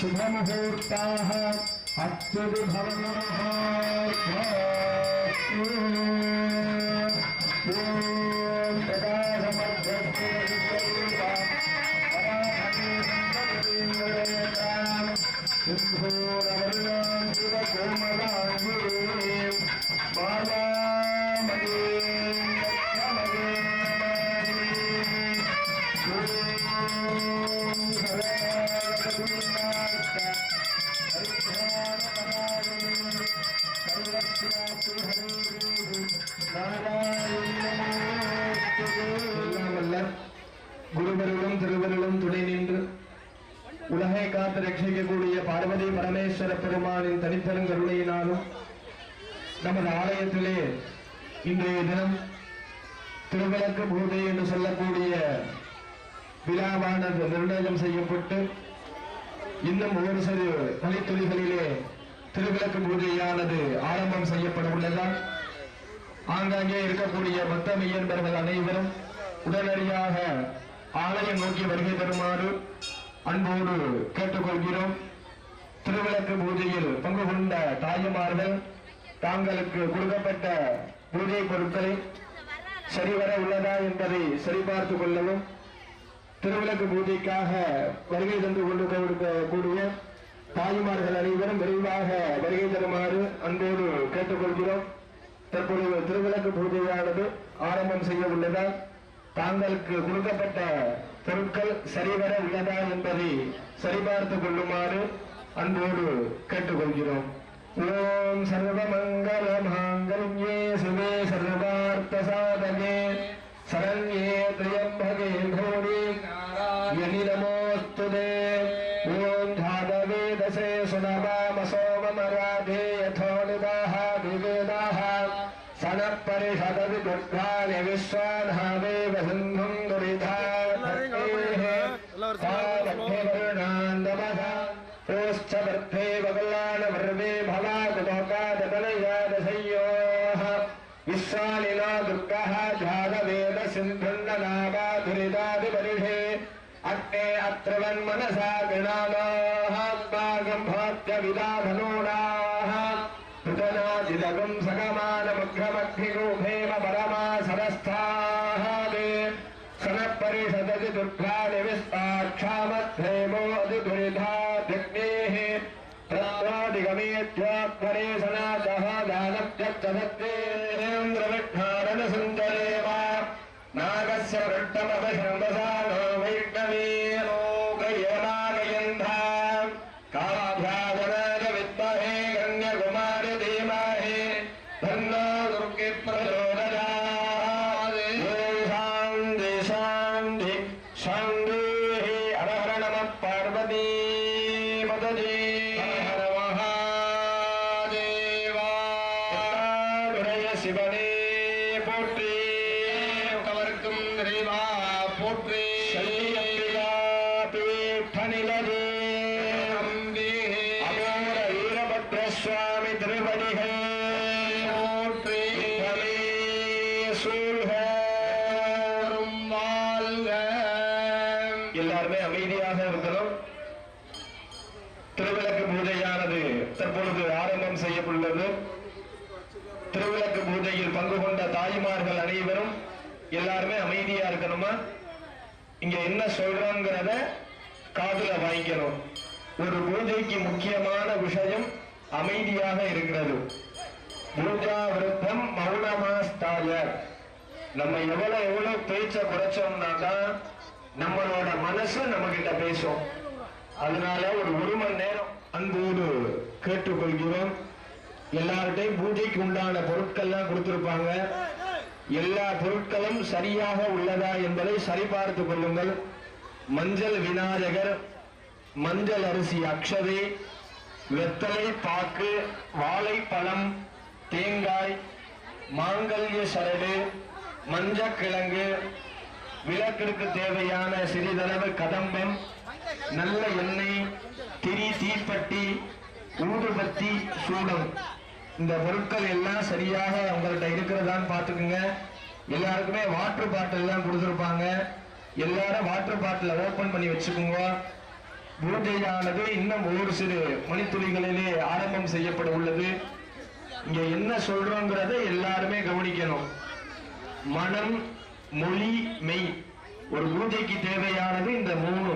शुभमुहूर्ताः अत्युद्भवनः குருவருளும் திருவருளும் துணை நின்று உலகை காத்து ரட்சிக்கக்கூடிய பார்வதி பரமேஸ்வர பெருமானின் தனிப்பெரும் கருணையினாலும் நமது ஆலயத்திலே இன்றைய தினம் திருவிளக்கு பூஜை என்று சொல்லக்கூடிய விழாவானது நிர்ணயம் செய்யப்பட்டு இன்னும் ஒரு சிறு பணித்துறைகளிலே திருவிளக்கு பூஜையானது ஆரம்பம் செய்யப்பட உள்ளதால் ஆங்காங்கே இருக்கக்கூடிய பக்த மெய்யன்பர்கள் அனைவரும் உடனடியாக ஆலயம் நோக்கி வருகை தருமாறு அன்போடு கேட்டுக்கொள்கிறோம். திருவிளக்கு பூஜையில் பங்கு கொண்ட தாய்மார்கள் தாங்களுக்கு கொடுக்கப்பட்ட பூஜை பொருட்களை சரிவர உள்ளதா என்பதை சரிபார்த்துக் கொள்ளவும், திருவிளக்கு பூஜைக்காக வருகை தந்து கொண்டிருக்கக்கூடிய தாய்மார்கள் அனைவரும் விரைவாக வருகை தருமாறு அன்போடு கேட்டுக்கொள்கிறோம். தற்பொழுது திருவிளக்கு பூஜையானது ஆரம்பம் செய்ய உள்ளதால் தாங்களுக்கு கொடுக்கப்பட்ட பொருட்கள் சரிவர உள்ளதா என்பதை சரிபார்த்துக் கொள்ளுமாறு அன்போடு கேட்டுக்கொள்கிறோம். ஓம் சர்வமங்கல மாங்கல்யே சிவே சர்வார்த்த சாதகே சரண்யே த்ரியம்பகே கௌரி நாராயணி நமோஸ்துதே. ஓம் தாதவேதசே சுனவாம சோமமராதே யதோனிதாஹ விவேதாஹ சனப்பரிஷதவி துர்காணி விஸ்வான்ஹாவேவ சிந்தும் துரிதாத்மேஹ சாவக்ஷேவருணாந்தமஹ ஓஷ்சவர்த்தே வகல்லான வர்வே பவாகுலோகாததனயாதசையோஹ விஸ்வானினா துர்கஹ ஜாதவேத சிந்துன்னநாபா துரிதாதிபரிஷே அக்னே அத்ரவன் மனசா கிருணாலோஹ பாகம் பாத்ய விதாதனோடாஹ புதனாதிதகம் சகமானமுக்ரமக்னிகூபேம பரமா சரஸ்தாஹாதே சனப்பரிஷததி துர்காணி விஸ்தாட்சாமத்ரேமோதி துரிதாத்யக்னேஹ பிரத்வாதிகமேத்யாத்வரே சனாதஹ தானப்யச்சதத்தேந்திரவிக்ஷாரண சுந்தரேவா நாகஸ்ய விருட்டமபசம்பசானோ வைஷ்ணவேனோ கயநாகயந்தா காமாபியாதனாக வித்மஹே கன்யகுமாரி தீமஹி தன்னோ துர்கி பிரச்சோதயாத். சாந்தி சாந்தி சாந்தி. ஹர நம பார்வதி பததி. ஹர மகாதேவா. சிவனே போற்றி. கவர்க்கும் தெய்வா போற்றி. சல்லியம்பிகா பீட்டனிலதே அமோர வீரபத்ரசுவாமி திருவடிகள் போற்றி. சூழ்க வாழ்க. எல்லாருமே அமைதியாக இருக்கணும். திருவிளக்கு பூஜையானது தற்பொழுது ஆரம்பம் செய்யப்பட்டுள்ளது. திருவிளக்கு பூஜையில் பங்கு கொண்ட தாய்மார்கள் அனைவரும் எல்லாருமே அமைதியா இருக்கணுமா? இங்க என்ன சொல்றோங்கிறத காதுல வாங்கிக்கணும். ஒரு பூஜைக்கு முக்கியமான விஷயம் அமைதியாக இருக்கிறது. பூஜா விருத்தம் மௌனமாஸ்தாய. நம்ம எவ்வளவு பேச்ச குறைச்சோம்னா தான் நம்மளோட மனசு நம்ம கிட்ட பேசும். அதனால ஒரு மணி நேரம் அன்போடு கேட்டுக்கொள்கிறோம். எல்லார்ட்டையும் பூஜைக்கு உண்டான பொருட்கள்லாம் கொடுத்திருப்பாங்க. எல்லா பொருட்களும் சரியாக உள்ளதா என்பதை சரிபார்த்துக் கொள்ளுங்கள். மஞ்சள் விநாயகர், மஞ்சள் அரிசி அக்ஷதை, வெத்தலை பாக்கு, வாழைப்பழம், தேங்காய், மாங்கல்ய சரடு, மஞ்சக்கிழங்கு, விளக்கிற்கு தேவையான சிறிதளவு கதம்பம், நல்ல எண்ணெய், திரி, தீப்பட்டி, ஊதுபத்தி, சூடம். இந்த பொருட்கள் எல்லாம் சரியாக உங்கள்கிட்ட இருக்கிறதான்னு பார்த்துக்குங்க. எல்லாருக்குமே வாட்டர் பாட்டில் எல்லாம் கொடுத்துருப்பாங்க. எல்லாரும் வாட்டர் பாட்டில ஓபன் பண்ணி வச்சுக்கோங்க. பூஜையானது இன்னும் ஒரு சிறு மணித்துளிகளிலே ஆரம்பம் செய்யப்பட உள்ளது. இங்க என்ன சொல்றோங்கிறத எல்லாருமே கவனிக்கணும். மனம், மொழி, மெய். ஒரு பூஜைக்கு தேவையானது இந்த மூணு.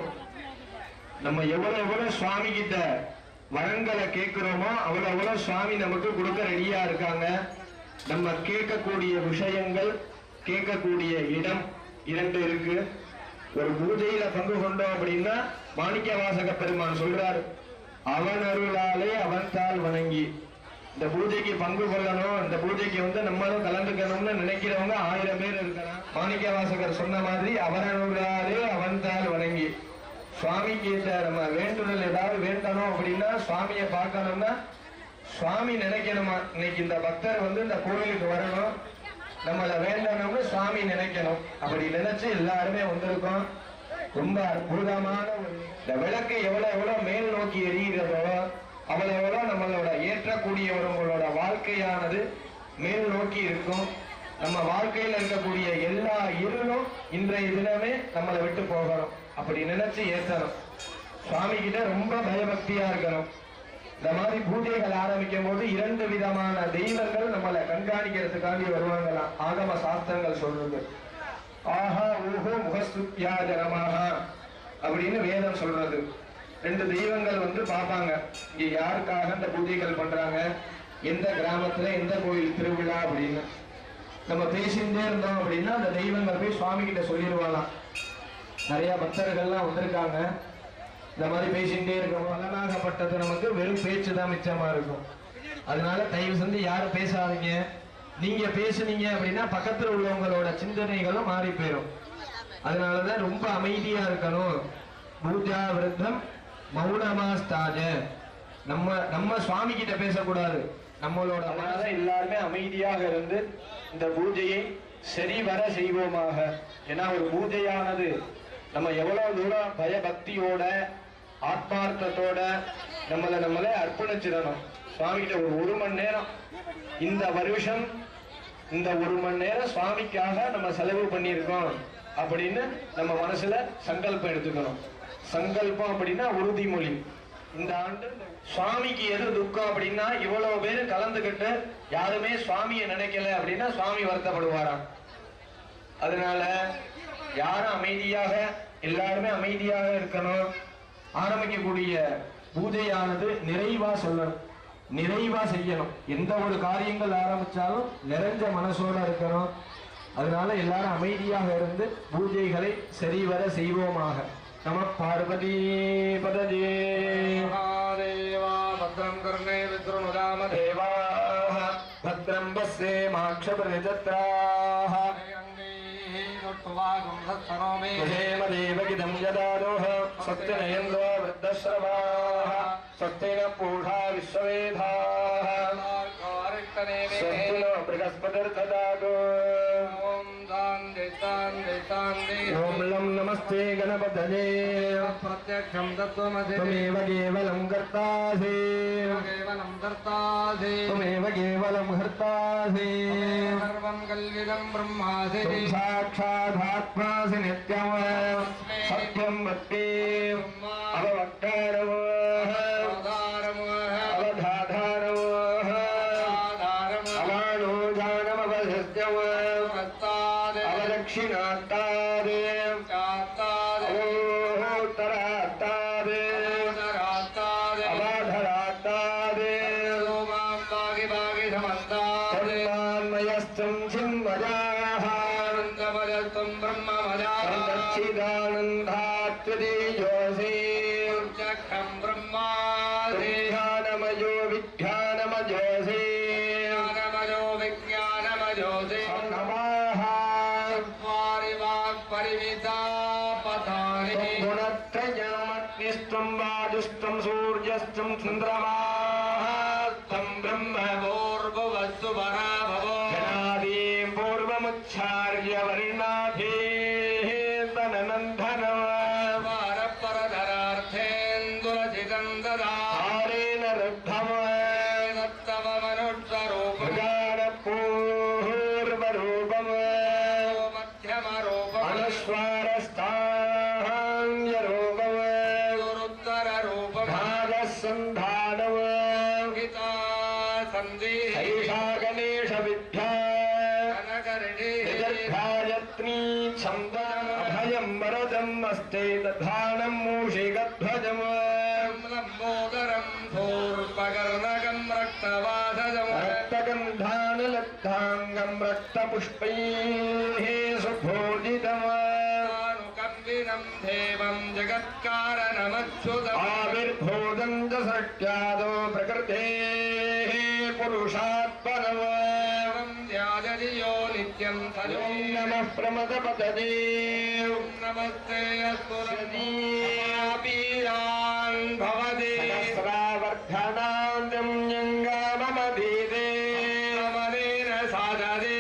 நம்ம எவ்வளவு சுவாமி கிட்ட வரங்களை கேட்கிறோமோ அவ்வளவு சுவாமி நமக்கு கொடுக்க ரெடியா இருக்காங்க. நம்ம கேட்கக்கூடிய விஷயங்கள், கேட்கக்கூடிய இடம் இரண்டு இருக்கு. ஒரு பூஜையில பங்கு கொண்டோம் அப்படின்னா மாணிக்க வாசக பெருமான் சொல்றாரு, அவன் அருளாலே அவன் தாள் வணங்கி. இந்த பூஜைக்கு பங்கு கொள்ளணும், இந்த பூஜைக்கு நம்மளும் கலந்துக்கணும்னு நினைக்கிறவங்க 1000 பேர் இருக்கலாம். மாணிக்க வாசகர் சொன்ன மாதிரி அவன் அருளாலே அவன் தாள் வணங்கி. சுவாமி கிட்ட நம்ம வேண்டுதல் ஏதாவது வேண்டணும் அப்படின்னா, சுவாமியை பார்க்கணும்னா சுவாமி நினைக்கணுமா, இன்னைக்கு இந்த பக்தர் இந்த கோயிலுக்கு வரணும், நம்மளை வேண்டணும்னு சுவாமி நினைக்கணும். அப்படி நினைச்சு எல்லாருமே வந்திருக்கோம். ரொம்ப அற்புதமான இந்த விளக்கு எவ்வளவு மேல் நோக்கி எரிகிறதோ அவ்வளவு நம்மளோட ஏற்றக்கூடியவர்களோட வாழ்க்கையானது மேல் நோக்கி இருக்கும். நம்ம வாழ்க்கையில் இருக்கக்கூடிய எல்லா இருளும் இன்றைய தினமே நம்மளை விட்டு போகணும். அப்படி நினைச்சு ஏற்றணும். சுவாமி கிட்ட ரொம்ப பயபக்தியா இருக்கணும். இந்த மாதிரி பூஜைகள் ஆரம்பிக்கும் போது 2 விதமான தெய்வங்கள் நம்மளை கண்காணிக்கிறதுக்காண்டி வருவாங்களாம். ஆகம சாஸ்திரங்கள் சொல்றது. ஆஹா ஊஹோ முகஸ்துத்யாஜ நமஹ அப்படின்னு வேதம் சொல்றது. 2 தெய்வங்கள் பார்ப்பாங்க, இங்க யாருக்காக இந்த பூஜைகள் பண்றாங்க, எந்த கிராமத்துல எந்த கோயில் திருவிழா அப்படின்னு. நம்ம பேசிட்டே இருந்தோம் அப்படின்னா அந்த தெய்வங்கள் போய் சுவாமி கிட்ட சொல்லிடுவாங்களாம். நிறைய பக்தர்கள்லாம் வந்திருக்காங்க, இந்த மாதிரி பேசிட்டே இருக்கணும். பலனாகப்பட்டது நமக்கு வெறும் பேச்சு தான் மிச்சமா இருக்கும். அதனால தயவு செஞ்சு யாரும் பேசாதீங்க. நீங்க பேசுனீங்க அப்படின்னா பக்கத்துல உள்ளவங்களோட சிந்தனைகளும் மாறி போயிடும். அதனாலதான் ரொம்ப அமைதியா இருக்கணும். பூஜா விருத்தம் மௌனமாஸ்தாஜ. நம்ம சுவாமி கிட்ட பேசக்கூடாது, நம்மளோட. அதனால எல்லாருமே அமைதியாக இருந்து இந்த பூஜையை சரிவர செய்வோமாக. ஏன்னா ஒரு பூஜையானது நம்ம எவ்வளவு தூரம் பயபக்தியோட ஆத்மார்த்தத்தோட நம்மளை அர்ப்பணிச்சிடணும். சுவாமி கிட்ட ஒரு மணி நேரம், இந்த வருஷம் இந்த 1 மணி நேரம் சுவாமிக்காக நம்ம செலவு பண்ணியிருக்கோம் அப்படின்னு நம்ம மனசுல சங்கல்பம் எடுத்துக்கணும். சங்கல்பம் அப்படின்னா உறுதிமொழி. இந்த ஆண்டு சுவாமிக்கு எது துக்கம் அப்படின்னா, இவ்வளவு பேர் கலந்துகிட்டு யாருமே சுவாமியை நினைக்கல அப்படின்னா சுவாமி வருத்தப்படுவாராம். அதனால யாரும் அமைதியாக, எல்லாருமே அமைதியாக இருக்கணும். ஆரம்பிக்கக்கூடிய பூஜையானது நிறைவா சொல்லணும், நிறைவா செய்யணும். எந்த ஒரு காரியங்கள் ஆரம்பிச்சாலும் நிறைஞ்ச மனசோட இருக்கணும். அதனால எல்லாரும் அமைதியாக இருந்து பூஜைகளை சரிவர செய்வோமாக. நம பார்வதி பதஜே. பத்ரம் கர்ணே வித்ருணுதாம தேவாः பத்ரம் பஸ்ஸே மாக்ஷபரிஜத்ராः தேவகிதம் யதாரோஹ சத்யநயந்தோ விருத்தஸ்ரவாः சத்யேன பூஷா விஸ்வவேதாः சத்யனோ ப்ரகஸ்பதிர்ததாது. ஓம் லம் நமஸ்தே கணபதயே. பிரத்யக்ஷம் தத்வமசி त्वमेव केवलं कर्तासि त्वमेव केवलं हर्तासि सर्वं कल्विदं ब्रह्मासि साक्षादात्मासि नित्यं सत्यं वक्ति अववक्तारम् अवधाधारम् अवाणोजानमवधस्त्यम् अवदक्षिणात्तादे अवोत्तरात्तादे अवाधरात्तादे तन्मान्मयस्तं चिन्मयाः सच्चिदानन्दात्वदीयोऽसि ब्रह्मानमयो विज्ञानमयोऽसि गुणत्रयमग्निस्त्वं वायुस्त्वं सूर्यस्त्वं चन्द्रमास्त्वं ब्रह्मभूर्भुवस्सु पराभवो जनादीं पूर्वमुच्चार्य वर्णाभिः तननन्दनं परपरधरार्थेन्दुरचितं ददा हारेण रुद्धम् पूर्वरूपम् मध्यमरूपम् अनुस्वारस्थान्यरूपम् सैषा गणेश विद्या निदर्भायत्नी छन्दम् अभयं वरदम् अस्ते दधानं मूषिकध्वजम् लम्बोदरं धूर्पकर्णकं रक्तवासजम् रक्तगन्धानलब्धाङ्गं रक्तपुष्पैः सुभोजितम् देवं जगत्कारणमच्युतम् आविर्भूतं च सत्यादो प्रकृतेः पुरुषात्परम् ध्यायति यो नित्यं सजो नमः प्रमदपतये नमस्ते अस्पुरदीयापीयान् भवति सहस्रावर्धनान्तं यङ्गाममधीते अमरेण साधते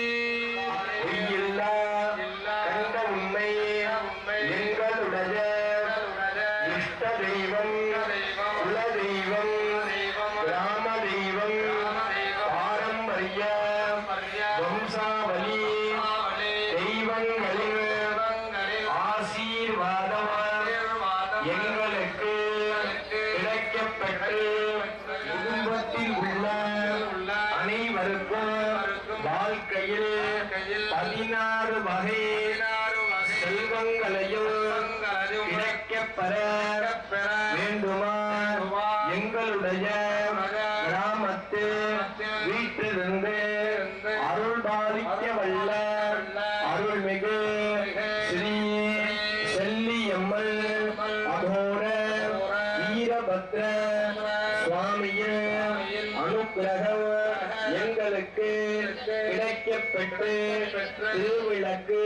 திருவிளக்கு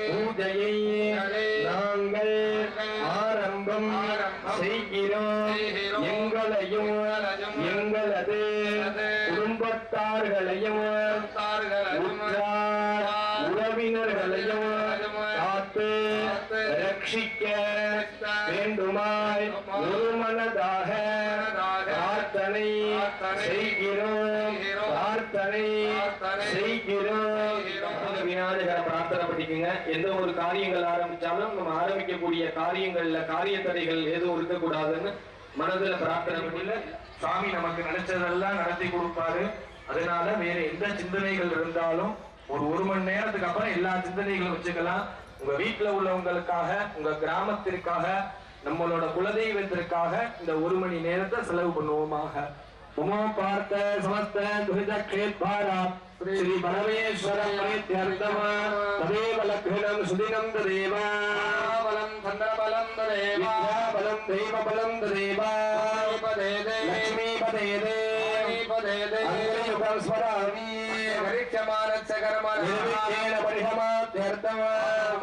பூஜையை நாங்கள் ஆரம்பம் செய்கிறோம். எங்களையும் எங்களது குடும்பத்தார்களையும் உறவினர்களையும் காத்து ரட்சிக்க வேண்டுமாய் ஒருமனதாக பிரார்த்தனை செய்கிறோம். விநாயகரை பிரார்த்தனை பண்ணிக்கங்க. எந்த ஒரு காரியங்கள் ஆரம்பிச்சாலும் நம்ம ஆரம்பிக்கக்கூடிய காரியங்கள்ல காரிய தடைகள் எதுவும் இருக்கக்கூடாதுன்னு மனதுல பிரார்த்தனை பண்ணல. சாமி நமக்கு நினைச்சதெல்லாம் நடத்தி கொடுப்பாரு. அதனால வேற எந்த சிந்தனைகள் இருந்தாலும் ஒரு மணி நேரத்துக்கு அப்புறம் எல்லா சிந்தனைகளும் வச்சுக்கலாம். உங்க வீட்டுல உள்ளவங்களுக்காக, உங்க கிராமத்திற்காக, நம்மளோட குலதெய்வத்திற்காக இந்த 1 மணி நேரத்தை செலவு பண்ணுவோமாக. उमो पार्थ समस्त दुहित क्षेत्रा श्री परमेश्वर प्रीत्यर्थम तदेव लग्नं सुदिनं तदेव बलं चन्द्रबलं तदेव विद्याबलं देवबलं तदेव लक्ष्मीपदेदे अङ्गयुगं स्मरामि परीक्षमानस्य कर्मणः निर्विघ्नेन परिसमाप्त्यर्थम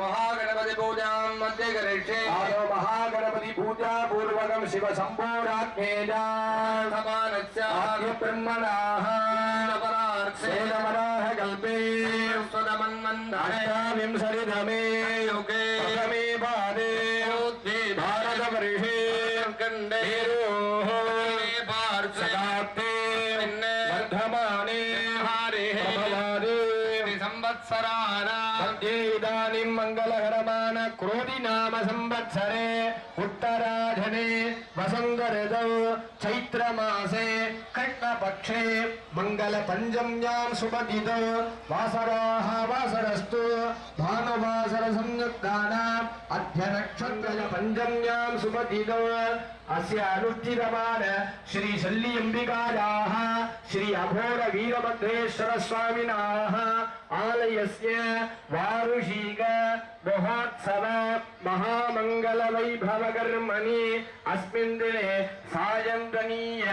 महागणपति पूजां मध्ये करिष्ये आदौ महागणपति पूजा पूर्वकं शिव शम्भोराज्ञेन समानस्य ब्रह्मणाः नवरार्थे कल्पे अष्टाविंशतितमे युगे प्रथमे पादे भारतवर्षे खण्डे पार्श्वे वर्धमाने इदानीं मंगलकरमान क्रोधि नाम संवत्सरे उत्तराधने वसंत ऋतौ चैत्र मासे कृष्णपक्षे मंगल पंचम्यां शुभतिथौ वासराः वासरस्तु भानुवासर संयुक्तानाम् अद्य नक्षत्र पंचम्यां शुभतिथौ अस्य अनुष्ठितमान श्री शल्ली अंबिकायाः श्री अघोर वीरभद्रेश्वर स्वामिनाः आलयस्य वार्षिक महोत्सव महामंगल वैभव कर्मणि अस्मिन् दिने सायन्तनीय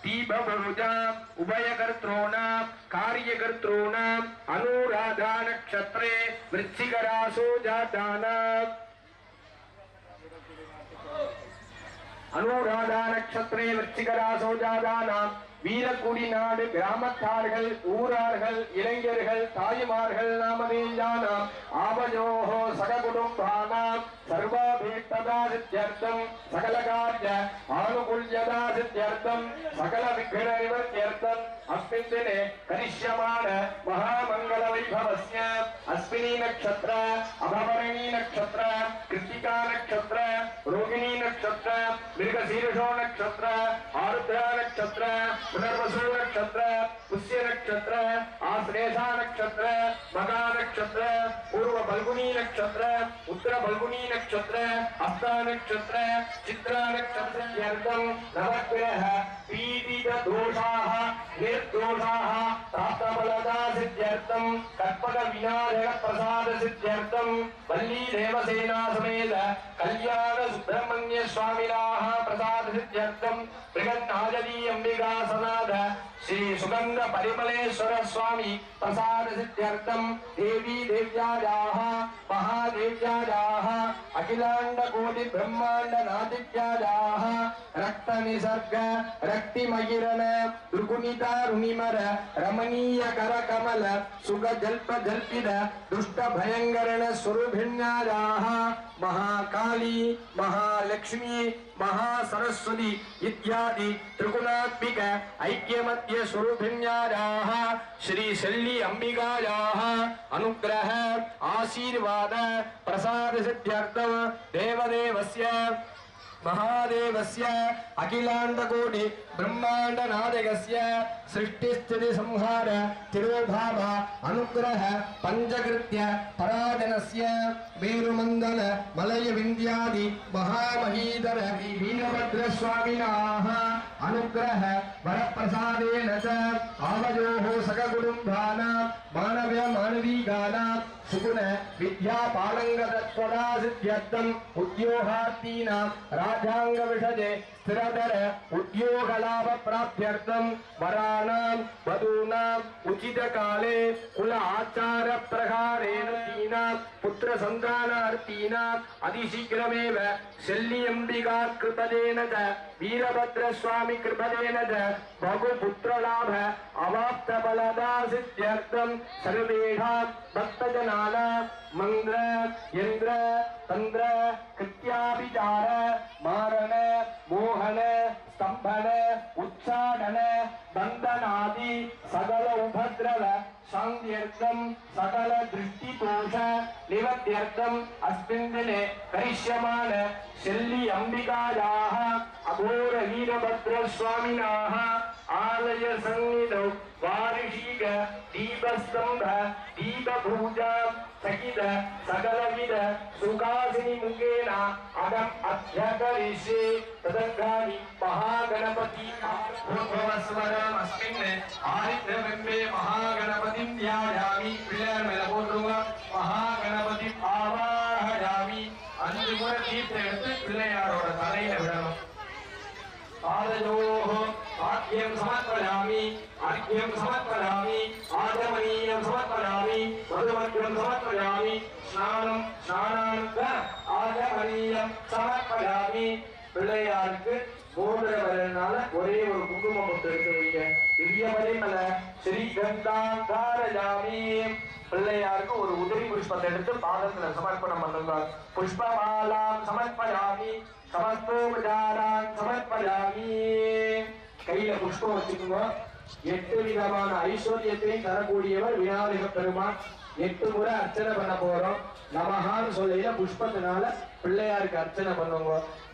दीपपूजा उभयकर्तॄणां कार्यकर्तॄणाम् अनुराधा नक्षत्रे वृश्चिक राशौ जातानाम् अनुराधा नक्षत्रे वृश्चिक राशौ जातानाम् வீரக்குடி நாடு கிராமத்தார்கள் ஊரார்கள் இளைஞர்கள் தாய்மார்கள் நாமதேயானாம் ஆவயோஹோ சககுடும்பானாம் சர்வாபீஷ்டதாசித்யர்த்தம் சகலகார்ய ஆனுகூல்யதாசித்யர்த்தம் சகல விக்ன நிவர்த்தியர்த்தம் सिद्ध्यर्थम अस्मिन् दिने करिष्यमाण महामंगल वैभवस्य अश्विनी नक्षत्र अभवरणी नक्षत्र कृत्तिका नक्षत्र रोहिणी नक्षत्र मृगशीर्षो नक्षत्र आरुद्र नक्षत्र पुनर्वसु नक्षत्र पुष्य नक्षत्र आश्लेषा नक्षत्र मगा नक्षत्र पूर्व फल्गुनी नक्षत्र उत्तर फल्गुनी नक्षत्र हस्ता नक्षत्र चित्रा नक्षत्र नवग्रह पीडित दोषाः निर्दोषाः प्राप्तफलदा सिद्ध्यर्थं कल्पक विनाशक प्रसाद सिद्ध्यर्थं वल्ली देवसेना समेत कल्याण सुब्रह्मण्य स्वामिनाः प्रसाद सिद्ध्यर्थं बृहन्नायदी अंबिका सनाथ श्री सुगंध परिमलेश्वर स्वामी प्रसाद सिद्ध्यर्थं देवी देव्यायाः महादेव्यायाः अखिलांड कोटि ब्रह्मांड नादित्यायाः रक्त निसर्ग रक्तिमगिरण दुर्गुणिता रुणिमर रमणीय कर कमल सुख जल्प जल्पित दुष्ट भयंकरण स्वरूपिण्यायाः महाकाली महालक्ष्मी महासरस्वती इत्यादि त्रिगुणात्मिक ऐक्यमत्य स्वरूपिण्यायाः श्री शल्ली अंबिकायाः अनुग्रह आशीर्वाद प्रसाद सिद्ध्यर्थं देवदेवस्य महादेवस्य अखिलांड कोटि ब्रह्मांड नायकस्य सृष्टि स्थिति संहार तिरोभाव अनुग्रह पंचकृत्य पराजनस्य वीरमंदन मलय विंध्यादि महामहीधर वीरभद्र स्वामिनाः अनुग्रह वरप्रसादेन च आवयोः सककुटुम्बानां मानव्य मानवीगानां सुगुण विद्या पालंगतत्वदा सिद्ध्यर्थं उद्योगार्थीनां राजांग विषये स्थिरधर उद्योग लाभ प्राप्त्यर्थं वराणां वधूनां उचित काले कुल आचार प्रकारेण तीनां पुत्र संतानार्थीनां अतिशीघ्रमेव शल्ली अंबिका कृपदेन च वीरभद्र स्वामी कृपदेन च बहुपुत्र लाभ अवाप्त फलदा सिद्ध्यर्थं सर्वेषां भक्तजनानां मंत्र यंत्र तंत्र कृत्याभिचार मारण मोहन स्तंभन उच्चाटन बंधनादि सकल उपद्रव शांत्यर्थं सकल दृष्टिदोष निवृत्त्यर्थं अस्मिन् दिने करिष्यमाण शल्ली अंबिकायाः अघोर वीरभद्र स्वामिनाः आलय सन्निधौ वार्षिक दीपस्तंभ दीपपूजा सहित सकलविध सुखासिनी मुखेन अहम् अध्यकरिष्ये तदङ्गानि महागणपति भूर्भुवस्वरम् अस्मिन् आदित्यबिम्बे महागणपतिं ध्यायामि பிள்ளையார் மேல போட்டுருங்க महागणपति आवाहयामि 5 முறை தீர்த்தம் எடுத்து பிள்ளையாரோட தலையில விடணும் पादयोः आद्यं समर्पयामि अर्घ्यं समर्पयामि आचमनीयं समर्पयामि मधुमग्नं समर्पयामि स्नानं स्नानानन्तरं आचमनीयं समर्पयामि பிள்ளையாருக்கு மூன்றரை வரனால ஒரே ஒரு குங்குமம் போட்டு எடுத்து வைங்க திவ்யபரிமள ஸ்ரீகந்தாந்தாரயாமி பிள்ளையாருக்கு ஒரு உதிரி புஷ்பத்தை எடுத்து பாதத்துல சமர்ப்பணம் பண்ணுங்க புஷ்பமாலாம் சமர்ப்பயாமி சமஸ்தோபச்சாரான் சமர்ப்பயாமி கையில புஷ்பம் வச்சுக்கோங்க 8 விதமான ஐஸ்வர்யத்தையும் தரக்கூடியவர் விநாயக பெருமான் 8 முறை அர்ச்சனை பண்ண போறோம் நமஹான்னு சொல்லையில புஷ்பத்தினால பிள்ளையாருக்கு அர்ச்சனை பண்ணுங்க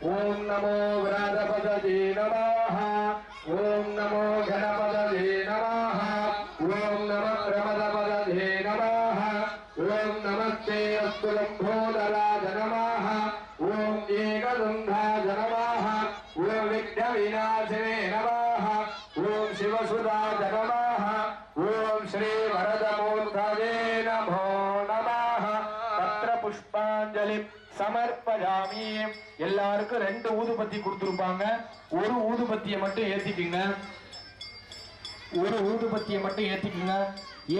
ஓம் நமோ விராதபதே நமஹ ஓம் நமோ கணபதே நமஹ ஓம் நம பிரமதபதே நமஹ ஓம் நமஸ்தே அஸ்து லம்போதராஜ நமஹ ஓம் ஏகதந்தாஜ நமஹ ஓம் விக்ன விநாசினே நமஹ ஓம் சிவசுதாஜ நமஹ ஓம் ஸ்ரீ வரதமூர்த்தஜே நமோ நமஹ பத்ர புஷ்பாஞ்சலி சமர்ப்பயாமி எல்லாருக்கும் 2 ஊதுபத்தி கொடுத்திருப்பாங்க ஒரு ஊதுபத்தியை மட்டும் ஏத்திக்கங்க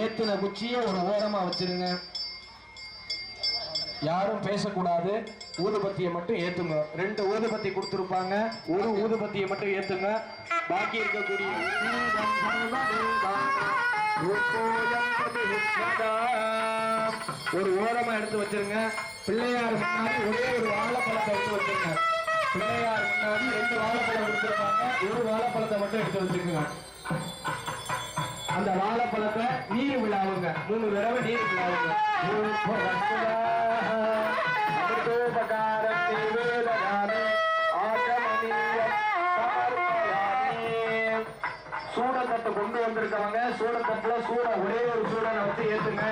ஏத்தின குச்சியை ஒரு ஓரமா வச்சிருங்க யாரும் பேசக்கூடாது ஊதுபத்தியை மட்டும் ஏத்துங்க 2 ஊதுபத்தி கொடுத்திருப்பாங்க ஒரு ஊதுபத்தியை மட்டும் ஏத்துங்க பாக்கி இருக்கக்கூடிய ஒரு ஓரமா எடுத்து வச்சிருங்க பிள்ளையார் முன்னாடி ஒரே ஒரு வாழைப்பழத்தை எடுத்து வச்சிருங்க பிள்ளையார் முன்னாடி 2 வாழைப்பழம் கொடுத்திருப்பாங்க ஒரு வாழைப்பழத்தை மட்டும் எடுத்து வச்சிருங்க அந்த வாழைப்பழத்தை நீர் விழாவுங்க 3 தடவை நீர் விழாவுங்க. சூடத்தட்டு கொண்டு வந்திருக்கவங்க சூடத்தட்டுல ஒரே ஒரு சூடனை வச்சு ஏத்துங்க.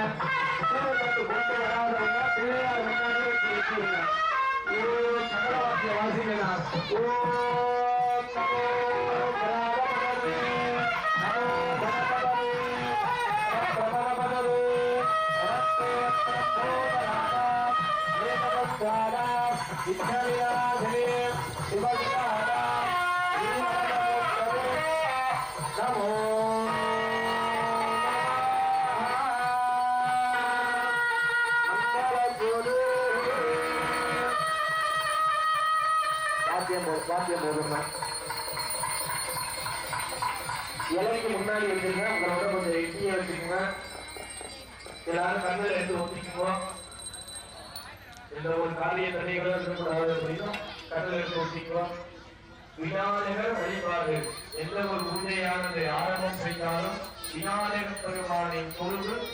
சூடத்தட்டு கொண்டு வராதவங்க பிள்ளையார் முன்னாடியே ஏற்றுங்க. சகலவாக்கிய வாசிங்களா. வாக்கியம் போதுங்க. இலைக்கு முன்னாடி வச்சுங்க. உங்களோட கொஞ்சம் எட்டியை வச்சுக்கோங்க. எல்லாரும் கண்ணில் எடுத்து ஒட்டிக்குங்க. எந்த ஒரு காரிய தன்மைகளும் இருக்கக்கூடாது அப்படின்னா கண்ணில் எடுத்து ஒட்டிக்குங்க. விநாயகர் வழிபாடு எந்த ஒரு பூஜையானது ஆரம்பம் செய்தாலும் விநாயகர் பெருமானின் பொருள்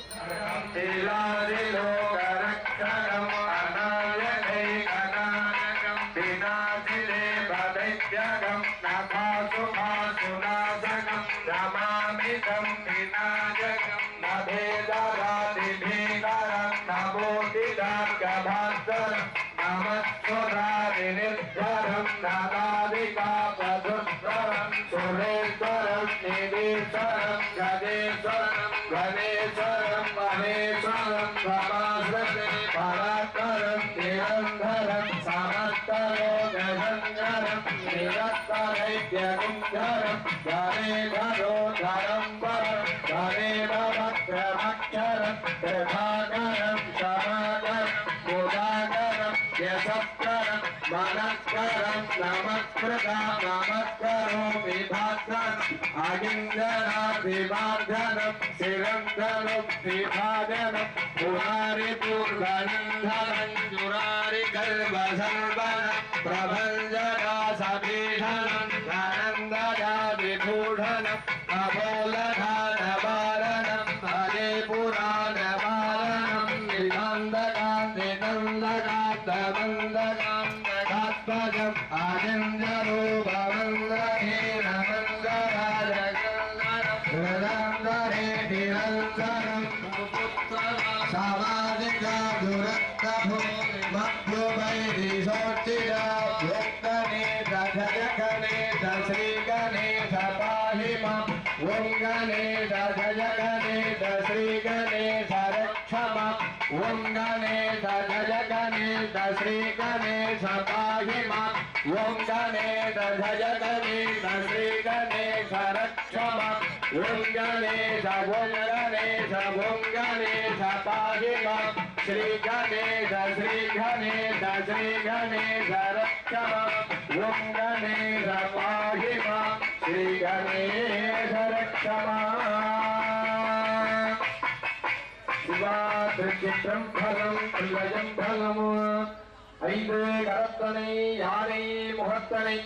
ஐந்து கரத்தனை யானை முகத்தனை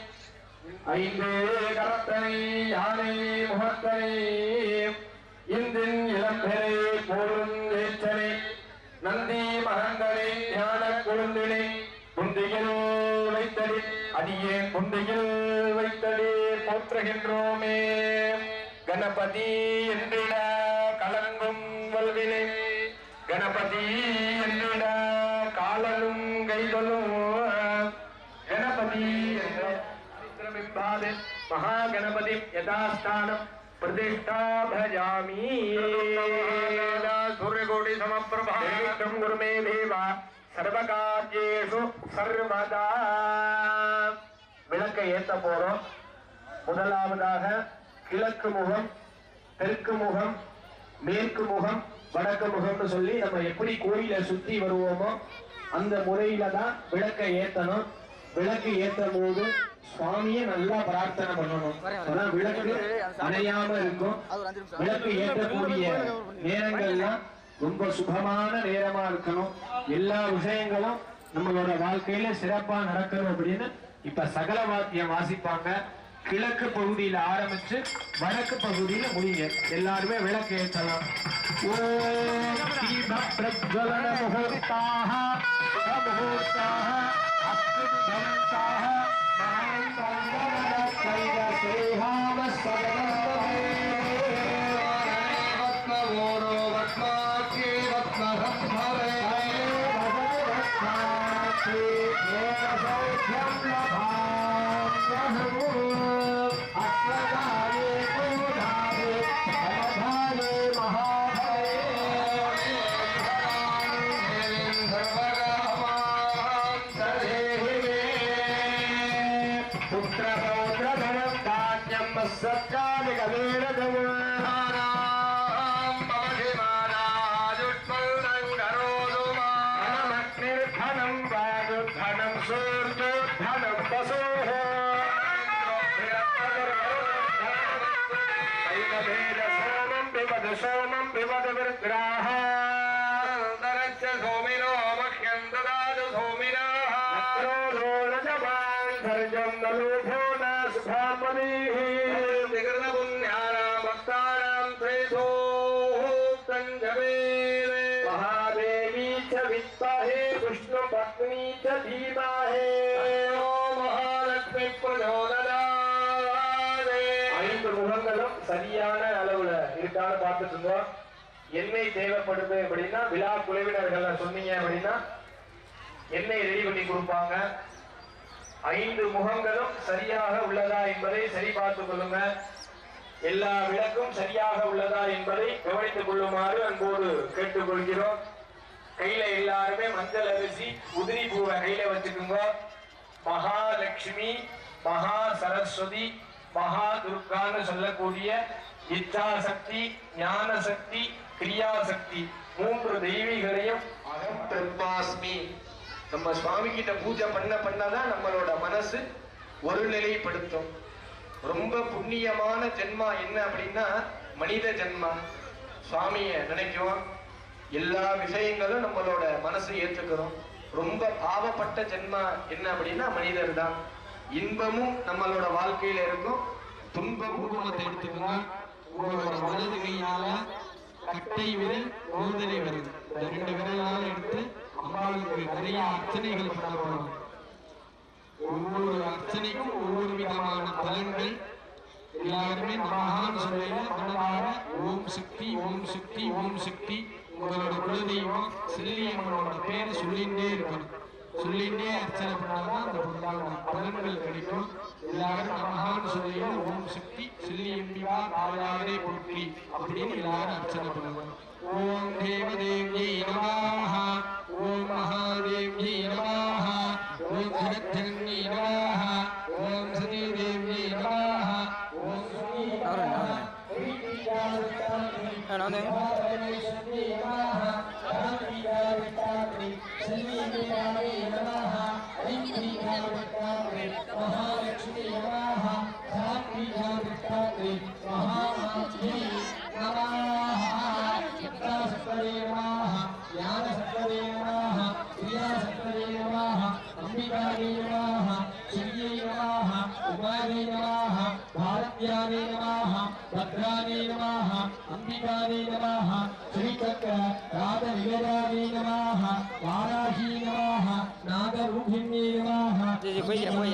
ஐந்து கரத்தனை யானை முகத்தனை இந்தின் இளம்பெறை போலும் ஏற்றனை நந்தி மகந்தனை ஞான கொழுந்தினை புந்தியில் வைத்தடி அடியே புந்தியில் வைத்தடி போற்றுகின்றோமே. கணபதி என்றிட கலங்கும் வல்வினை கணபதி என்றிட காலனும் கைகளும் கணபதி என்ற மகாகணபதி யதாஸ்தானம் प्रतिष्ठा भजामि सूर्यकोटि समप्रभा गुरु मे देवा सर्वकार्येषु सर्वदा. விளக்கை ஏத்த போறோம். முதலாவதாக கிழக்கு முகம், தெற்கு முகம், மேற்கு முகம், வடக்கு முகம்னு சொல்லி நம்ம எப்படி கோயிலை சுத்தி வருவோமோ அந்த முறையில தான் விளக்கை ஏத்தணும். விளக்கு ஏற்றும் போது சுவாமியை நல்லா பிரார்த்தனை பண்ணணும். விளக்கு அணையாம இருக்கும். விளக்கு ஏற்றக்கூடிய நேரங்கள்லாம் ரொம்ப சுபமான நேரமா இருக்கணும். எல்லா விஷயங்களும் நம்மளோட வாழ்க்கையில சிறப்பா நடக்கணும் அப்படின்னு இப்ப சகல வாக்கியம் வாசிப்பாங்க. கிழக்கு பகுதியில் ஆரம்பிச்சு வடக்கு பகுதியில முடிங்க. எல்லாருமே விளக்கு ஏற்றலாம். ஓம் தீப பிரஜ்வலன முகூர்த்தாக முகூர்த்தாக அஸ்து தம்சாக सोमं विवद विग्रह दरच्च सोमिनो मह्यं ददातु सोमिनः क्रोधो न जवान् धैर्यं न लोभो न सुधामनिः विकृत पुण्यानां भक्तानां प्रेतो तञ्जवेरे महादेवी च विद्महे विष्णुपत्नी च धीमहि महालक्ष्मी प्रचोदयात् ஐந்து முகங்களும் சரியான அளவுல இருக்கான்னு பார்த்துட்டு இருந்தோம். எண்ணெய் தேவைப்படுது அப்படின்னா விழா குழுவினர்கள் சொன்னீங்க அப்படின்னா எண்ணெய் ரெடி பண்ணி கொடுப்பாங்க. ஐந்து முகங்களும் சரியாக உள்ளதா என்பதை சரி பார்த்துக் கொள்ளுங்க. எல்லா விளக்கும் சரியாக உள்ளதா என்பதை கவனித்துக் கொள்ளுமாறு அன்போடு கேட்டுக்கொள்கிறோம். கையில எல்லாருமே மஞ்சள் அரிசி உதிரி பூவை கையில வச்சுக்குங்க. மகாலட்சுமி, மகா சரஸ்வதி, மகா துர்கான்னு சொல்லக்கூடிய இச்சா சக்தி, ஞான சக்தி, கிரியா சக்தி மூன்று தெய்வீகளையும் அகம் பிரம்மாஸ்மி நம்ம சுவாமி கிட்ட பூஜை பண்ணதான் நம்மளோட மனசு ஒரு நிலைப்படுத்தும். ரொம்ப புண்ணியமான ஜென்மா என்ன அப்படின்னா மனித ஜென்மா. சுவாமிய நினைக்கும், எல்லா விஷயங்களும் நம்மளோட மனசு ஏற்றுக்கிறோம். ரொம்ப பாவப்பட்ட ஜென்மா என்ன அப்படின்னா மனிதர் தான். இன்பமும் நம்மளோட வாழ்க்கையில இருக்கும், துன்பமும். குங்குமத்தை எடுத்துக்கோங்க. உங்களோட வலது கையால கட்டை விரல், மோதிரை விரல், இந்த ரெண்டு விரலால எடுத்து அம்பாளுக்கு நிறைய அர்ச்சனைகள் பண்ணப்படும். ஒவ்வொரு அர்ச்சனைக்கும் ஒவ்வொரு விதமான பலன்கள். எல்லாருமே நமகான்னு சொல்லையில மனதார ஓம் சக்தி, ஓம் சக்தி, ஓம் சக்தி. உங்களோட குலதெய்வம் செல்லியம்மனோட பேரை சொல்லிட்டே இருக்கணும். சொல்லிட்டே அர்ச்சனை பண்ணாதான் அந்த பலன்கள் கிடைக்கும். எல்லாரும் நமகான்னு சொல்லையில ஓம் சக்தி, செல்லியம்பிகா தாயாரே போற்றி அப்படின்னு எல்லாரும் அர்ச்சனை பண்ணுவாங்க. ஓம் தேவதேவ்யை நமஹ, ஓம் மகாதேவ்யை நமஹ, ஓம் ஜெகத்ஜனன்யை நமஹ, ஓம் சதீதேவ்யை நமஹ, ஓம் भारत्याने नमः, भद्राने नमः, अंबिकाने नमः, श्रीचक्र राधनिलयाने नमः, वाराही नमः, नागरूपिण्ये नमः, सेविकाने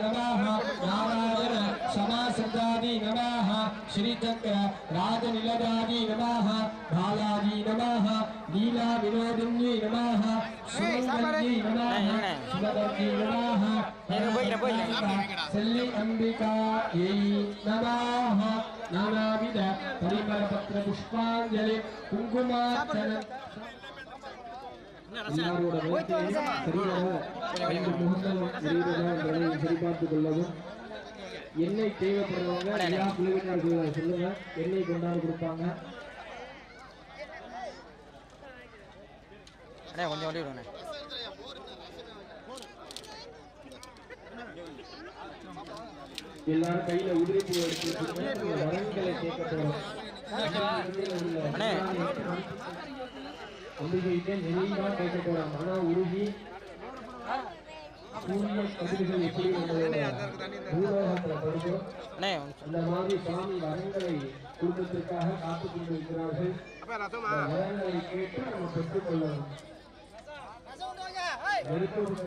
नमः, नारायण समासदाने नमः, श्रीचक्र राधनिलयाने नमः, बालाजी नमः, लीला विनोदिन्ये नमः, सुंदरी नमः, सुंदरी नमः, सेल्ली अंबिकायै नमः. नानाविध परिमलपत्र पुष्पांजलि कुंकुमार्चन எல்லாரோட சரியாக முகங்கள் சரிபார்த்துக் கொள்ளவும். எண்ணெய் தேவைப்படுறவங்க எல்லா குழுவினர்கள் சொல்லுங்க, எண்ணெய் கொண்டாந்து கொடுப்பாங்க. கொஞ்சம் வண்டி விடுங்க. எல்லாரும் கையில உதிரிப்பு எடுத்து வரன்களை சேர்க்கப்படும். அம்பிகைக்கு நெறிதான் கேட்கப்படும். மன உருகி சூரிய கதிர்கள் எப்படி பூலோகத்தில் படுதோ அந்த மாதிரி சுவாமி வரங்களை குடும்பத்திற்காக காத்துக் கொண்டிருக்கிறார்கள். வரங்களை கேட்டு நம்ம பெற்றுக் கொள்ளணும்.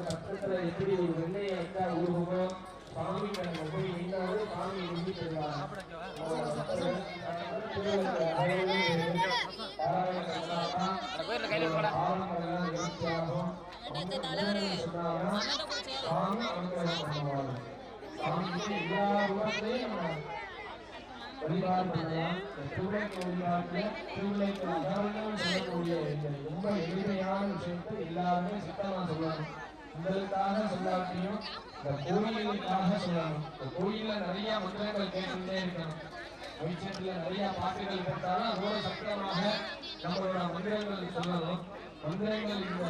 பக்கத்துல எப்படி ஒரு வெள்ளையை வச்சா ஊருமோ சாமி போய் நின்னாலும் சாமி நின்று தருவாங்க. வழிபாடு பண்ணலாம். திருவிளைக்கு வழிபாட்டில் திருவிளைக்கு ரொம்ப எளிமையான விஷயத்தை எல்லாருமே சித்தமா சொல்லணும். உங்களுக்காக சொல்லாட்டியும் இந்த கோயிலுக்காக சொல்லணும். இந்த கோயில்ல நிறைய மந்திரங்கள் கேட்டுட்டே இருக்கணும். வெளிச்சத்துல நிறைய பாட்டுகள் போட்டாலும் அதோட சத்தமாக நம்மளோட மந்திரங்கள் சொல்லணும். மந்திரங்கள் இந்த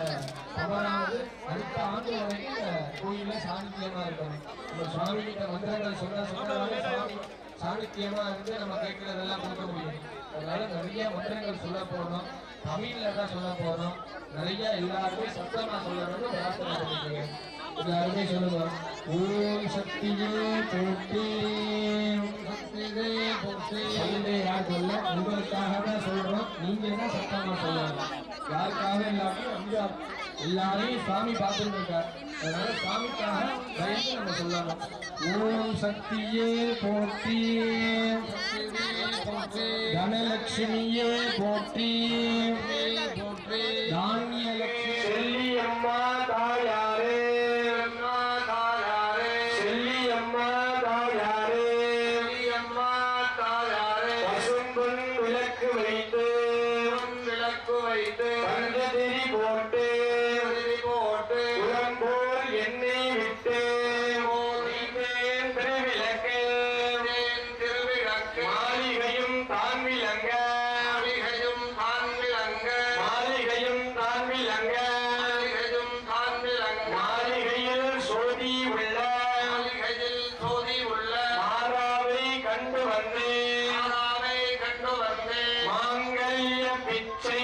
தவறானது அடுத்த ஆண்டு வரைக்கும் இந்த கோயில்ல சாநித்தியமா இருக்கணும். நம்ம சுவாமி கிட்ட மந்திரங்கள் சொன்னாலே சுவாமி சாணித்தியமா இருந்து நம்ம கேட்கறதெல்லாம் கொடுக்க முடியும். அதனால நிறைய மந்திரங்கள் சொல்ல போறோம். தமிழ்ல தான் சொல்ல போறோம். நிறைய எல்லாருமே சத்தமா சொல்லணும்னு பிரார்த்தனை பண்ணிக்கிறேன். எல்லாருமே சொல்லுவோம். ஓம் சக்தியே போற்றி. யார் சொல்ல உங்களுக்காக தான் சொல்றோம். நீங்க தான் சத்தமா சொல்லணும். யாருக்காக இல்லாமல் எல்லாரையும் சுவாமி பார்த்துட்டு இருக்கார். அதனால சுவாமிக்காக பயந்து நம்ம சொல்லணும். ஓம் சக்தியே போற்றி. தனலட்சுமியே போற்றி. தானியலட்சுமி செல்லியம்மா தாயாரே. செல்லியம்மா தாயாரே. பசும்பொன் விளக்கு வைத்து பஞ்சதிரி போட்டு உடம்போல் எண்ணெய் விட்டு திருவிளக்கு மாளிகையும் தான் விளங்க. மாளிகையில் சோதி உள்ள மாறாவை கண்டு வந்து மாங்கல்ய பிச்சை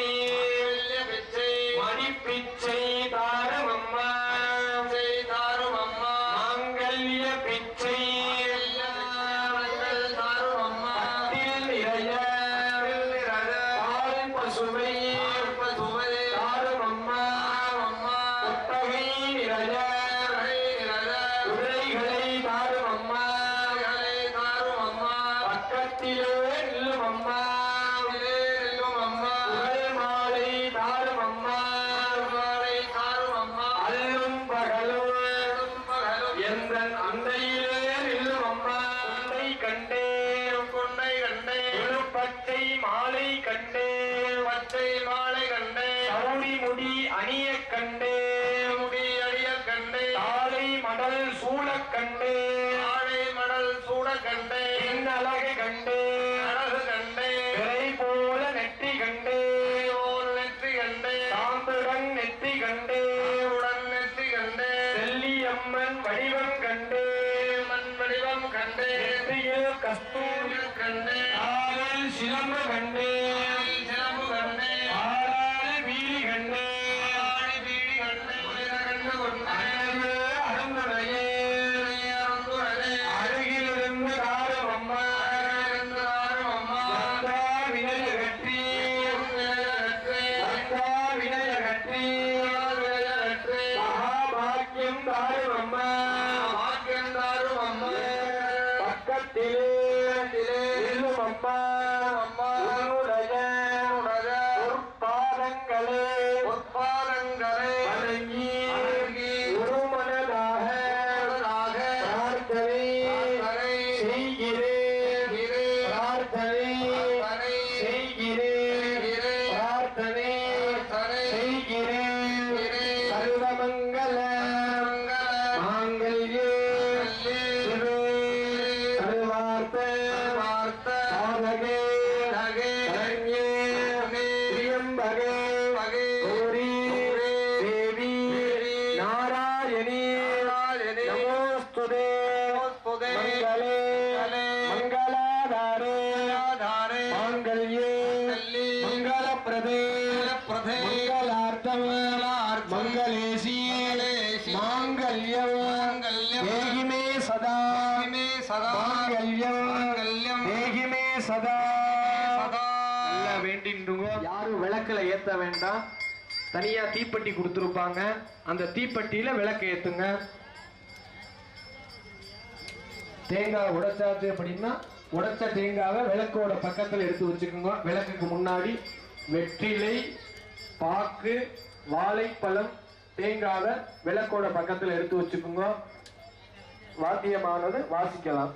மணிப்பிச்சை தாரும் அம்மா. மாங்கல்ய பிச்சை பட்டில் நிறைய பால் பசுவை தாரும் அம்மா. புத்தகை நிறைய குதிரைகளை தாரும் அம்மா. பக்கத்திலே நில்லும் அம்மா. மாலை தாரும் அம்மா. அல்லும் பகலும் எந்தன் அண்டையிலே நில்லும் அம்மா. கொண்டை கண்டே பச்சை மாலை கண்டே. சௌரி முடி அணிய கண்டே. தாளை மடல் சூழ கண்டே. அழகு கண்டே. பிறை போல நெற்றி கண்டே. சாந்துடன் நெற்றி கண்டே. செல்லியம்மன் வடிவம் கண்டே. நெற்றியில் கஸ்தூரி கண்டே. காலில் சிலம்பு கண்டே. ஆளால் வீரி கண்டே. அருந்துரையே அருகிலிருந்து தாரும் அம்மா. மகாபாக்கியம் தாரும் அம்மா. பக்கத்திலே நில்லும் அம்மா. உன்னுடைய பொற்பாதங்களே வணங்கி ஒருமனதாக பிரார்த்தனை செய்கிறேன். சர்வமங்கல மாங்கல்யே சர்வார்த்த சாதகே சரண்யே திரியம்பகே கௌரி தேவி நாராயணி நமோஸ்துதே. மங்களே மங்களாதாரே மாங்கல்யே மங்களப்பிரதே மங்களார்த்தம் மங்களேசி மாங்கல்யம் மாங்கல்யம் தேகிமே சதா நல்லா வேண்டின்றுங்க. யாரும் விளக்குல ஏத்த வேண்டாம், தனியா தீப்பெட்டி கொடுத்துருப்பாங்க, அந்த தீப்பெட்டியில விளக்கு ஏத்துங்க. தேங்காய் உடைச்சாச்சு அப்படின்னா உடைச்ச தேங்காவை விளக்கோட பக்கத்துல எடுத்து வச்சுக்கோங்க. விளக்குக்கு முன்னாடி வெற்றிலை, பாக்கு, வாழைப்பழம், தேங்காவை விளக்கோட பக்கத்துல எடுத்து வச்சுக்கோங்க. வாத்தியமானது வாசிக்கலாம்.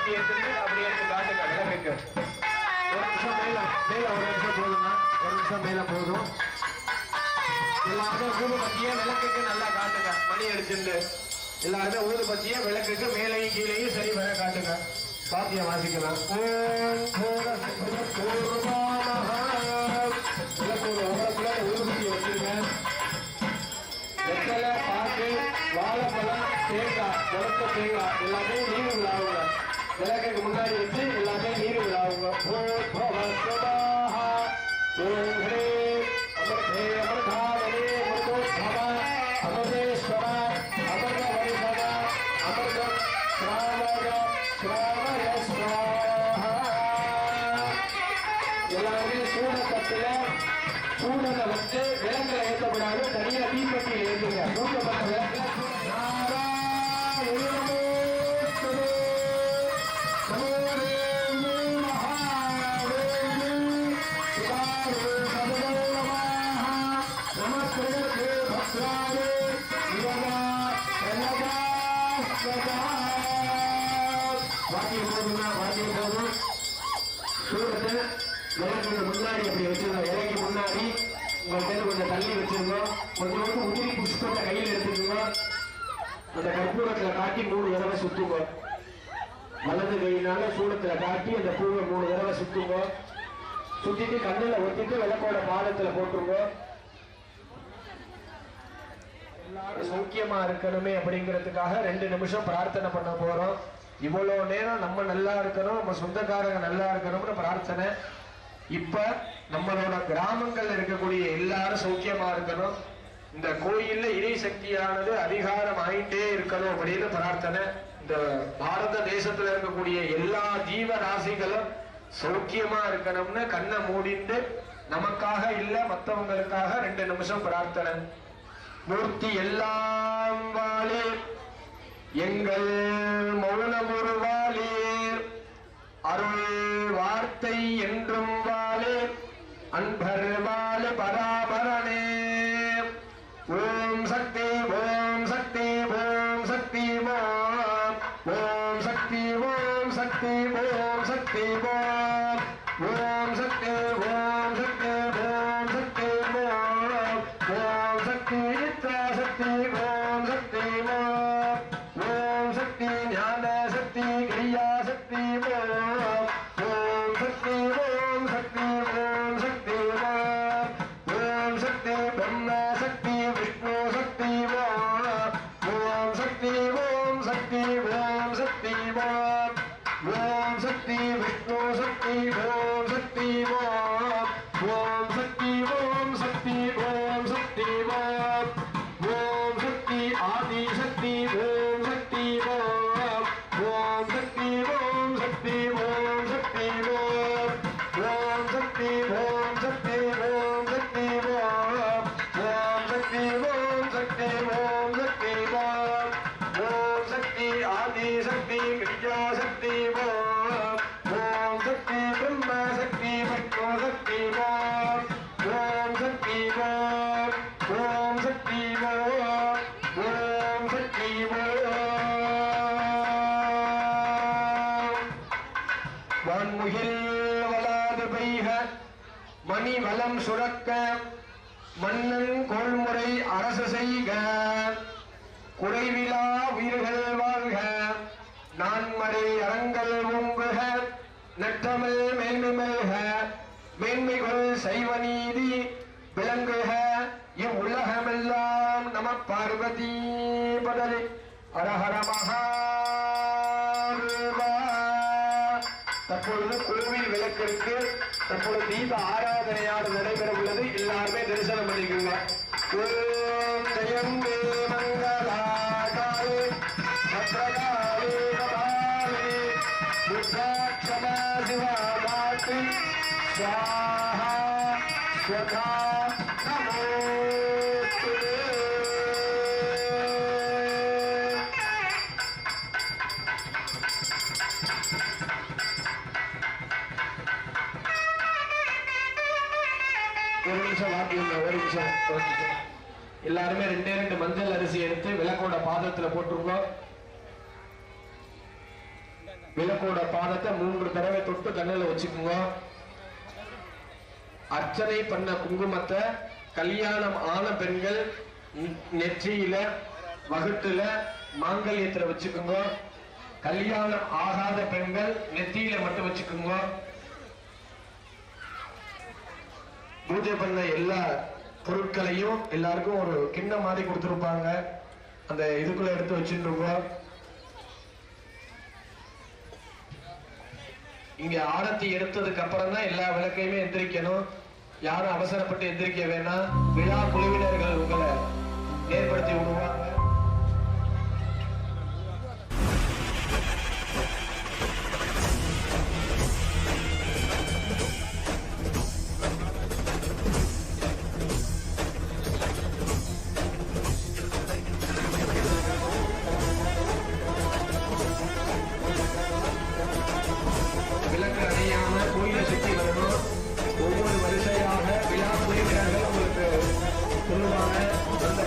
ஊதுபத்தி எடுத்துட்டு அப்படி எடுத்து காட்டுங்க விளக்குக்கு. ஒரு நிமிஷம் மேல மேல ஒரு நிமிஷம் போதுங்க, ஒரு நிமிஷம் மேல போதும். எல்லாருமே ஊதுபத்திய விளக்குக்கு நல்லா காட்டுங்க. மணி அடிச்சுட்டு எல்லாருமே ஊதுபத்திய விளக்குக்கு மேலையும் கீழையும் சரி வர காட்டுங்க. பாத்தியம் வாசிக்கலாம். ஊதுபத்தி வச்சிருங்க. வெத்தலை, பாக்கு, வாழைப்பழம், தேங்காய், உடத்த தேங்காய் எல்லாமே நீர் விழாவுங்க. விளக்குக்கு முன்னாடி வச்சு எல்லாமே நீர் விழாவுங்க. எல்லாருமே சூடத்தட்டுல சூடனை வச்சு விளக்குல ஏற்றப்படாது, தனியா தீப்பெட்டி ஏற்றுங்க. சூடப்பட்ட விளக்குல முன்னாடி அப்படி வச்சிருந்தோம். இலைக்கு முன்னாடி உங்க பேர் கொஞ்சம் தள்ளி வச்சிருந்தோம். கொஞ்சம் உதிரி புஷ்பத்தை கையில் எடுத்துருந்தோம். அந்த கற்பூரத்துல காட்டி 3 தடவை சுத்துங்க. வலது கையினால சூடத்துல காட்டி அந்த பூவை 3 தடவை சுத்துங்க. சுத்திட்டு கண்ணுல ஒத்திட்டு விளக்கோட பாதத்துல போட்டுருங்க. எல்லாரும் சௌக்கியமா இருக்கணுமே அப்படிங்கிறதுக்காக 2 நிமிஷம் பிரார்த்தனை பண்ண போறோம். இவ்வளவு நேரம் நம்ம நல்லா இருக்கணும், நம்ம சொந்தக்காரங்க நல்லா இருக்கணும்னு பிரார்த்தனை. இப்ப நம்மளோட கிராமங்கள்ல இருக்கக்கூடிய எல்லாரும் சௌக்கியமா இருக்கணும். இந்த கோயில்ல இறை சக்தியானது அதிகாரம் ஆயிட்டே இருக்கணும் அப்படின்னு பிரார்த்தனை. இந்த பாரத தேசத்துல இருக்கக்கூடிய எல்லா ஜீவராசிகளும் சௌக்கியமா இருக்கணும்னு கண்ணை மூடிட்டு நமக்காக இல்ல மற்றவங்களுக்காக 2 நிமிஷம் பிரார்த்தனை. மூர்த்தி எல்லாம் வாழே, எங்கள் மௌனமுருவாளே, அருள் வார்த்தை என்றும் வாழே, அன்பர் வாழ பராபரணே. ஓம் சக்தி ஓம் சக்தி ஓம் சக்தி ஓம் ஓம் சக்தி ஓம் சக்தி ஓம் சக்தி ஓம் ஓம் சக்தி ஓம் சக்தி ஓம் சக்தி ஓம் ஓம் சக்தி நித்யா சக்தி ஓம் சக்தி ஓம் ஓம் சக்தி ஞான சக்தி கிரியா சக்தி ஓம் ஓம் சக்தி ஓம் சக்தி ஓம் சக்தி ஓம் ஓம் சக்தி பிரம்ம சக்தி விஷ்ணு சக்தி ஓம் ஓம் சக்தி ஓம் சக்தி ஓம் சக்தி ஓம் ஓம் சக்தி விஷ்ணு சக்தி ஓம் சக்தி ஓம் ஓம் சக்தி ஓம் சக்தி ஓம் சக்தி ஓம் ஓம் சக்தி ஆதி சக்தி ஓம் சக்தி ஓம் ஓம் சக்தி ஓம் சக்தி ஓம் சக்தி ஓம் ஓம் சக்தி ஓம் சக்தி ஓம் சக்தி ஓம் ஓம் சக்தி ஓம் சக்தி ஓம் சக்தி ஓம் ஓம் சக்தி ஆதி சக்தி கிரியா சக்தி ஓம் ஓம் சக்தி பிரம்ம சக்தி விஷ்ணு சக்தி ஓம் ஓம் சக்தி ஓம் ஓம் சக்தி ஓம் ஓம் சக்தி ஓம். வான்முகில் வளாது பெய்க, மணி வளம் சுரக்க, மன்னன் கோள்முறை அரசு செய்க, குறைவிலா உயிர்கள் வாழ்க, நான்மறை அறங்கள் ஓங்குக, நற்றமிழ் மேன்மை மல்க, மேன்மைகள் சைவ நீதி விளங்குக, இவ்வுலகமெல்லாம் நம பார்வதி பதரி. ஹரஹர மகாதேவா. தற்பொழுது கோவில் விளக்கிற்கு தற்பொழுது தீப ஆராதனையானது நடைபெற உள்ளது. எல்லாருமே தரிசனம் பண்ணிக்கோங்க. ஓம் ஜெயம்பே மங்களாகாலே பத்ரகாலே கபாலே புத்தாட்சமா சிவாகாத்து ஸ்வாஹா ஸ்வதா நமோஸ்துதே. ஒரு நிமிஷம் வாக்கியம், ஒரு நிமிஷம். எல்லாருமே 2 மஞ்சள் அரிசி எடுத்து விளக்கோட பாதத்துல போட்டுருங்க. விளக்கோட பாதத்தை 3 தடவை தொட்டு கண்ணில் வச்சுக்கோங்க. அர்ச்சனை பண்ண குங்குமத்தை கல்யாணம் ஆன பெண்கள் நெற்றியில, வகுட்டுல, மாங்கல்யத்துல வச்சுக்கோங்க. கல்யாணம் ஆகாத பெண்கள் நெத்தியில மட்டும் வச்சுக்கோங்க. பூஜை பண்ண எல்லா பொருட்களையும் எல்லாருக்கும் ஒரு கிண்ணம் மாதிரி கொடுத்துருப்பாங்க, அந்த இதுக்குள்ள எடுத்து வச்சுருங்க. இங்க ஆரத்தி எடுத்ததுக்கு அப்புறம் தான் எல்லா விளக்கையுமே எந்திரிக்கணும். யாரும் அவசரப்பட்டு எந்திரிக்க வேணாம். விழா குழுவினர்கள் உங்களை ஏற்படுத்தி விடுவாங்க. விளக்கு அணையாம கோயிலை சுற்றி வரணும். ஒவ்வொரு வரிசையாக விழா குழுவினர்கள் உங்களுக்கு சொல்லுவாங்க. அந்த